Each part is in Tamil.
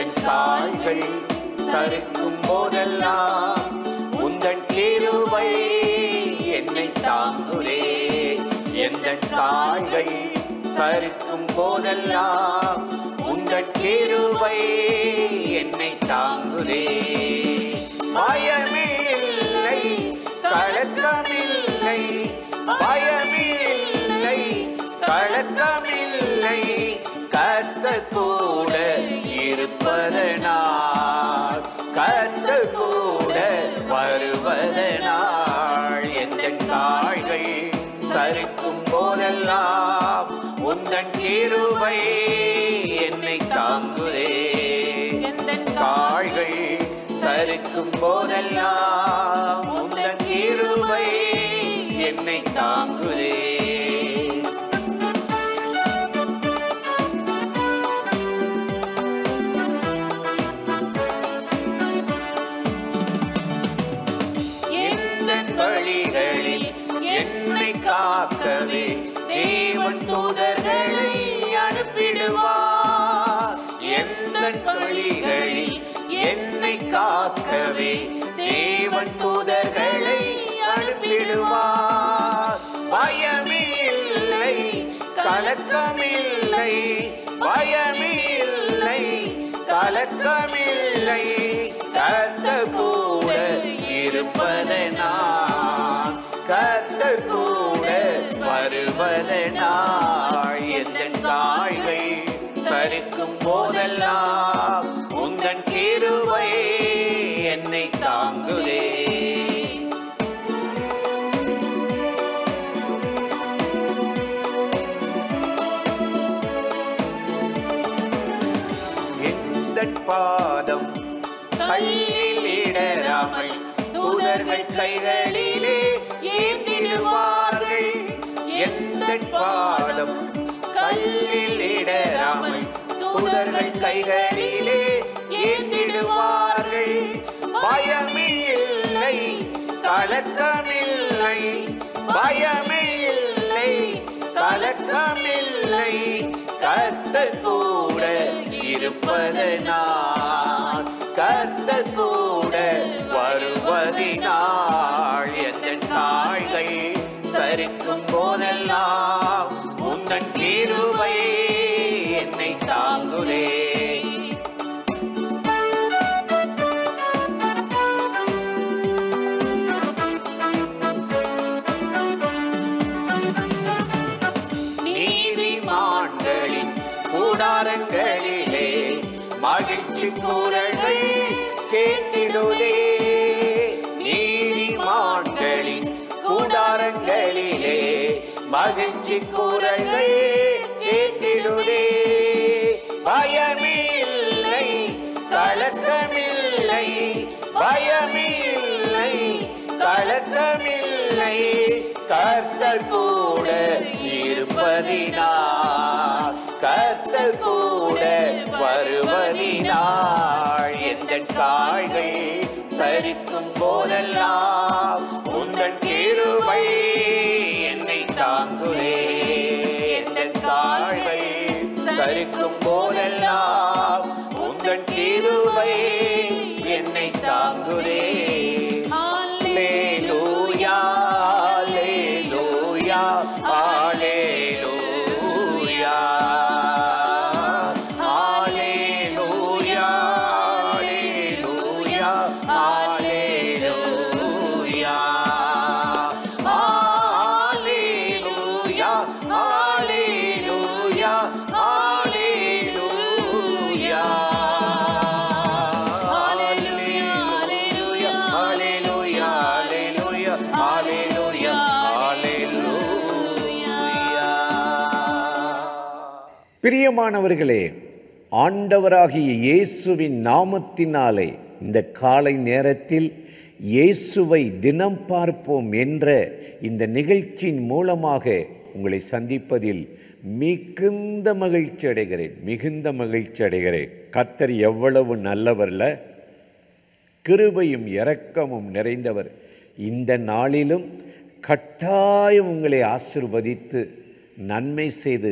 எந்தன் கால்கள் சறுக்கும் போதெல்லாம் உந்தன் கிருபை என்னை தாங்குதே. எந்தன் கால்கள் சறுக்கும் போதெல்லாம் உந்தன் கிருபை என்னை தாங்குதே. பயமே இல்லை, கலக்கமில்லை, பயமே இல்லை, கலக்கமில்லை, கர்த்தர் கூட இருப்பதனால், கர்த்தர் கூட வருவதனால். எந்தன் கால்கள் சறுக்கும் போதெல்லாம் உந்தன் கிருபை என்னை தாங்குதே. எந்தன் கால்கள் சறுக்கும் போதெல்லாம் உந்தன் கிருபை என்னை தாங்குதே. எந்தன் வழிகளில் என்னை காக்கவே தேவன் தூதர்களை அனுப்பிடுவார். எந்தன் வழிகளில் என்னை காக்கவே தேவன் தூதர்களை அனுப்பிடுவார். பயமே இல்லை, கலக்கமில்லை, பயமே இல்லை, கலக்கமில்லை, கர்த்தர் கூட இருப்பதனால், கர்த்தர் கூட வருவதனால். எந்தன் கால்கள் சறுக்கும் போதெல்லாம் உந்தன் கிருபை என்னை தாங்குதே. எந்தன் பாதம் கல்லில் இடராமல் தூதர்கள் கைகளிலே ஏந்திடுவார்கள். எந்தன் பாதம் கல்லில் இடராமல் தூதர்கள் கைகளிலே ஏந்திடுவார்கள். பயமே இல்லை, கலக்கமில்லை, பயமே இல்லை, கலக்கமில்லை, கர்த்தர் கூட இருப்பதனால், கர்த்தர் கூட வருவதினால். எந்தன் கால்கள் சறுக்கும் போதெல்லாம் உந்தன் கிருபை என்னை தாங்குதே. நீதிமான்களின் கூடாரங்களிலே மகிழ்ச்சி கூறல்கள் கேட்டிடுதே. நீதிமான்களின் கூடாரங்களிலே மகிழ்ச்சி கூறல்கள் கேட்டிடுதே. பயமே இல்லை, கலக்கமில்லை, பயமே இல்லை, கலக்கமில்லை, கர்த்தர் கூட இருப்பதினால், கர்த்தர் கூட வருவதினால். எந்தன் கால்கள் சறுக்கும் போதெல்லாம் உந்தன் கிருபை என்னை தாங்குதே. எந்தன் கால்கள் சறுக்கும் போதெல்லாம் உந்தன் கிருபை என்னை தாங்குதே. அல்லேலூயா, அல்லேலூயா, அல்லேலூயா, அல்லேலூயா, அல்லேலூயா, அல்லேலூயா, அல்லேலூயா, அல்லேலூயா, அல்லேலூயா, அல்லேலூயா, அல்லேலூயா. பிரியமானவர்களே, ஆண்டவராகிய இயேசுவின் நாமத்தினாலே இந்த காலை நேரத்தில் இயேசுவை தினம் பார்ப்போம் என்ற இந்த நிகழ்ச்சியின் மூலமாக உங்களை சந்திப்பதில் மிகுந்த மகிழ்ச்சி அடைகிறேன். கர்த்தர் எவ்வளவு நல்லவர்ல, கிருபையும் இரக்கமும் நிறைந்தவர். இந்த நாளிலும் கட்டாயம் உங்களை ஆசீர்வதித்து நன்மை செய்து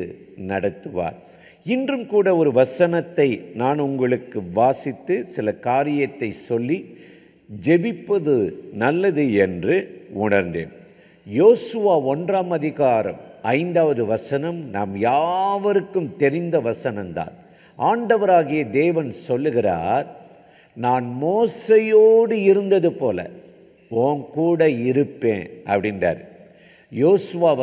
நடத்துவார். இன்றும் கூட ஒரு வசனத்தை நான் உங்களுக்கு வாசித்து சில காரியத்தை சொல்லி ஜெபிப்பது நல்லது என்று உணர்ந்தேன். யோசுவா 1ஆம் அதிகாரம் 5வது வசனம் நாம் யாவருக்கும் தெரிந்த வசனம்தான். ஆண்டவராகிய தேவன் சொல்லுகிறார், நான் மோசையோடு இருந்தது போல உன் கூட இருப்பேன் அப்படின்றார். யோசுவா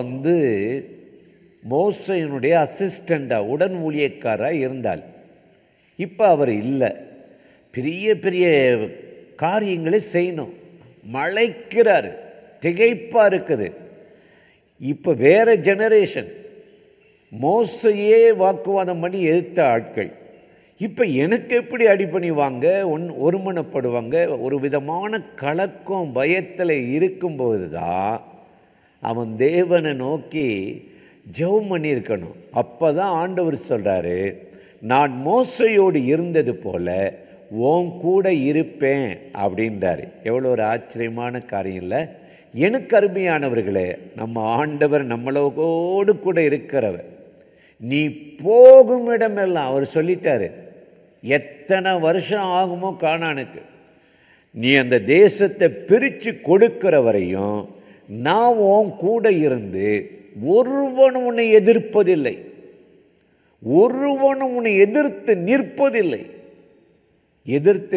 மோசையினுடைய அசிஸ்டண்டாக உடன் ஊழியக்காராக இருந்தால். இப்போ அவர் இல்லை. பெரிய பெரிய காரியங்களை செய்யணும், மழைக்கிறார், திகைப்பாக இருக்குது. இப்போ வேறு ஜெனரேஷன். மோசையே வாக்குவாதம் பண்ணி எதிர்த்த ஆட்கள் இப்போ எனக்கு எப்படி அடிபணிவாங்க, ஒருமனப்படுவாங்க? ஒரு விதமான கலக்கம் பயத்தில் இருக்கும்போது தான் அவன் தேவனை நோக்கி ஜெபம் பண்ணியிருக்கணும். அப்போ தான் ஆண்டவர் சொல்கிறாரு, நான் மோசையோடு இருந்தது போல உன் கூட இருப்பேன் அப்படின்றாரு. எவ்வளோ ஒரு ஆச்சரியமான காரியம் இல்லை? எனக்கு அருமையானவர்களே, நம்ம ஆண்டவர் நம்மளோடு கூட இருக்கிறவர். நீ போகும் இடமெல்லாம் அவர் சொல்லிட்டாரு, எத்தனை வருஷம் ஆகுமோ கானானுக்கு, நீ அந்த தேசத்தை பிரித்து கொடுக்கிற வரையும் நான் உன் கூட இருந்து ஒருவனும் உன்னை எதிர்ப்பதில்லை, ஒருவனும் உன்னை எதிர்த்து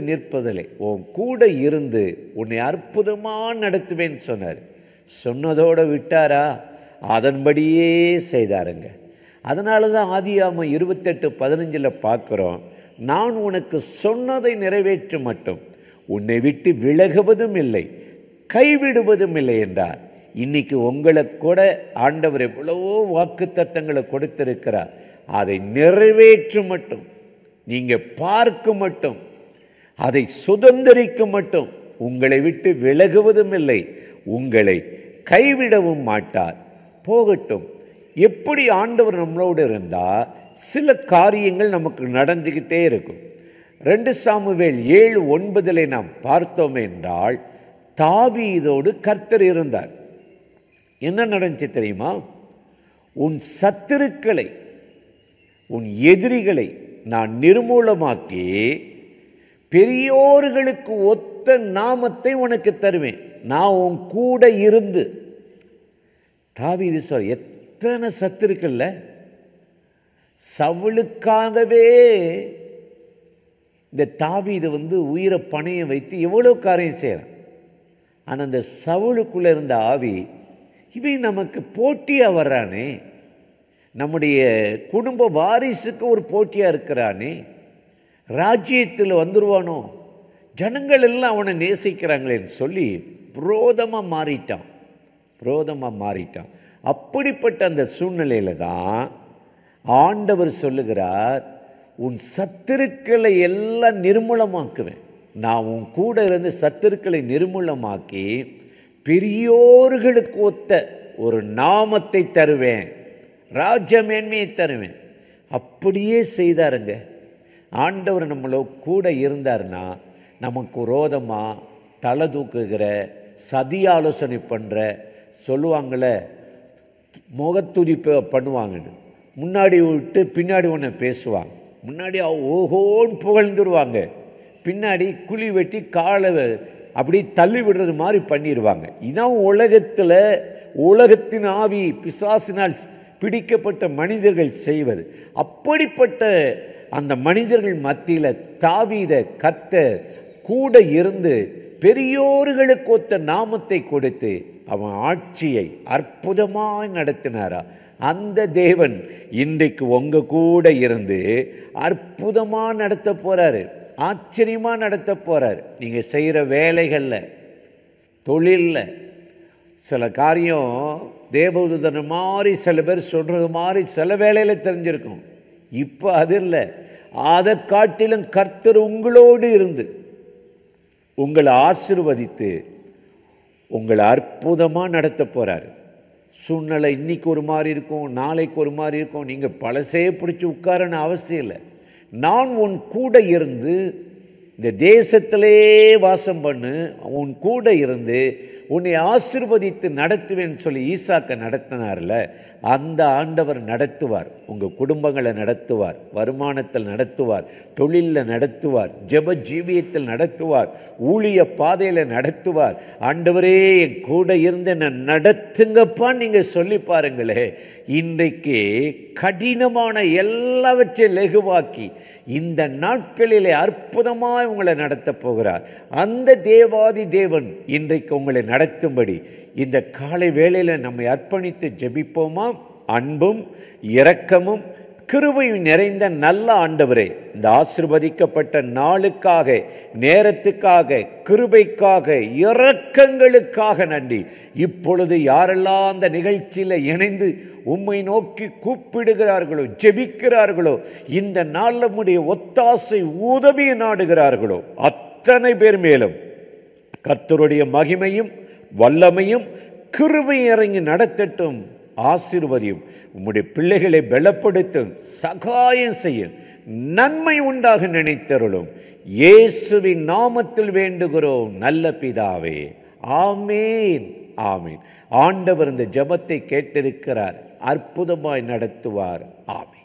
நிற்பதில்லை. உன் கூட இருந்து உன்னை அற்புதமாக நடத்துவேன்னு சொன்னார். சொன்னதோடு விட்டாரா? அதன்படியே செய்தாருங்க. அதனால தான் ஆதியாகமம் 28:15 பார்க்குறோம், நான் உனக்கு சொன்னதை நிறைவேற்ற மட்டும் உன்னை விட்டு விலகுவதும் இல்லை கைவிடுவதும் இல்லை என்றார். இன்னைக்கு உங்களை கூட ஆண்டவர் எவ்வளவோ வாக்கு தத்தங்களை கொடுத்திருக்கிறார். அதை நிறைவேற்ற மட்டும், நீங்கள் பார்க்க மட்டும், அதை சுதந்திரிக்க மட்டும் உங்களை விட்டு விலகுவதும் இல்லை, உங்களை கைவிடவும் மாட்டார். போகட்டும். எப்படி ஆண்டவர் நம்மளோடு இருந்தால் சில காரியங்கள் நமக்கு நடந்துக்கிட்டே இருக்கும். 2 சாமுவேல் 7:9 நாம் பார்த்தோம் என்றால், தாவீதோடு கர்த்தர் இருந்தார். என்ன நடந்துச்சு தெரியுமா? உன் சத்துருக்களை, உன் எதிரிகளை நான் நிர்மூலமாக்கி பெரியோர்களுக்கு ஒத்த நாமத்தை உனக்கு தருவேன், நான் உன் கூட இருந்து. தாவீது சொல், எத்தனை சத்துருக்கள்ல. சவுலுக்காகவே இந்த தாவீது உயிரை பணைய வைத்து எவ்வளோ காரியம் செய்கிறான். ஆனால் அந்த சவுலுக்குள்ளே இருந்த ஆவி, இவன் நமக்கு போட்டியாக வர்றானே, நம்முடைய குடும்ப வாரிசுக்கு ஒரு போட்டியாக இருக்கிறானே, ராஜ்யத்தில் வந்துடுவானோ, ஜனங்கள் எல்லாம் அவனை நேசிக்கிறாங்களேன்னு சொல்லி விரோதமாக மாறிட்டான். அப்படிப்பட்ட அந்த சூழ்நிலையில் தான் ஆண்டவர் சொல்லுகிறார், உன் சத்துருக்களை எல்லாம் நிர்மூலமாக்குவேன். நான் உன் கூட இருந்து சத்துருக்களை நிர்மூலமாக்கி பெரியோர்களுக்கு ஒத்த ஒரு நாமத்தை தருவேன், ராஜ்ய மேன்மையை தருவேன். அப்படியே செய்தாருங்க. ஆண்டவர் நம்மளோ கூட இருந்தார்னா, நமக்கு விரோதமாக தலை தூக்குகிற, சதி ஆலோசனை பண்ணுற, சொல்லுவாங்களே முகத்துதிப்பு பண்ணுவாங்கன்னு, முன்னாடி விட்டு பின்னாடி ஒன்று பேசுவாங்க. முன்னாடி ஓஹோன்னு புகழ்ந்துருவாங்க, பின்னாடி குழி வெட்டி காலை அப்படி தள்ளி விடுறது மாதிரி பண்ணிடுவாங்க. இதான் உலகத்தின் ஆவி, பிசாசினால் பிடிக்கப்பட்ட மனிதர்கள் செய்வது. அப்படிப்பட்ட அந்த மனிதர்கள் மத்தியில் தாவீதை கர்த்தர் கூட இருந்து பெரியோர்களுக்கு ஒத்த நாமத்தை கொடுத்து அவன் ஆட்சியை அற்புதமாய் நடத்தினாரா. அந்த தேவன் இன்றைக்கு உங்க கூட இருந்து அற்புதமாக நடத்த போறாரு, ஆச்சரியமாக நடத்த போறாரு. நீங்கள் செய்கிற வேலைகளில், தொழிலில் சில காரியம் தேவதூதன் மாதிரி சில பேர் சொல்கிறது மாதிரி சில வேலையில் தெரிஞ்சிருக்கும். இப்போ அது இல்லை. அதை காட்டிலும் கர்த்தர் உங்களோடு இருந்து உங்களை ஆசீர்வதித்து உங்களை அற்புதமாக நடத்த போகிறார். சூழ்நிலை இன்னைக்கு ஒரு மாதிரி இருக்கும், நாளைக்கு ஒரு மாதிரி இருக்கும். நீங்கள் பழசே பிடிச்சி உட்காரன்னு அவசியம் இல்லை. நான் உன் கூட இருந்து இந்த தேசத்திலே வாசம் பண்ணு, உன் கூட இருந்து உன்னை ஆசீர்வதித்து நடத்துவேன்னு சொல்லி ஈசாக்கை நடத்தினார்ல, அந்த ஆண்டவர் நடத்துவார். உங்கள் குடும்பங்களை நடத்துவார், வருமானத்தில் நடத்துவார், தொழிலில் நடத்துவார், ஜெப ஜீவியத்தில் நடத்துவார், ஊழிய பாதையில் நடத்துவார். ஆண்டவரே என் கூட இருந்து என்னை நடத்துங்கப்பான்னு நீங்கள் சொல்லி பாருங்களே. இன்றைக்கு கடினமான எல்லாவற்றையும் லகுவாக்கி இந்த நாட்களிலே அற்புதமாக உங்களை நடத்தப் போகிறார். அந்த தேவாதி தேவன் இன்றைக்கு உங்களை நடத்தும்படி இந்த காலை வேளையில் நம்மை அர்ப்பணித்து ஜெபிப்போமா? அன்பும் இரக்கமும் கிருபையும் நிறைந்த நல்ல ஆண்டவரே, இந்த ஆசீர்வதிக்கப்பட்ட நாளுக்காக, நேரத்துக்காக, கிருபைக்காக, இரக்கங்களுக்காக நன்றி. இப்பொழுது யாரெல்லாம் அந்த நிகழ்ச்சியில் இணைந்து உம்மை நோக்கி கூப்பிடுகிறார்களோ, ஜெபிக்கிறார்களோ, இந்த நாளில் நம்முடைய ஒத்தாசை உதவியை நாடுகிறார்களோ, அத்தனை பேர் மேலும் கர்த்தருடைய மகிமையும் வல்லமையும் கிருபை இறங்கி நடத்தட்டும். ஆசீர்வதியும். உம்முடைய பிள்ளைகளை பலப்படுத்தும், சகாயம் செய்யும், நன்மை உண்டாக நினைத்தருளும். இயேசுவின் நாமத்தில் வேண்டுகிறோம் நல்ல பிதாவே. ஆமேன், ஆமேன். ஆண்டவர் இந்த ஜெபத்தை கேட்டிருக்கிறார், அற்புதமாய் நடத்துவார். ஆமேன்.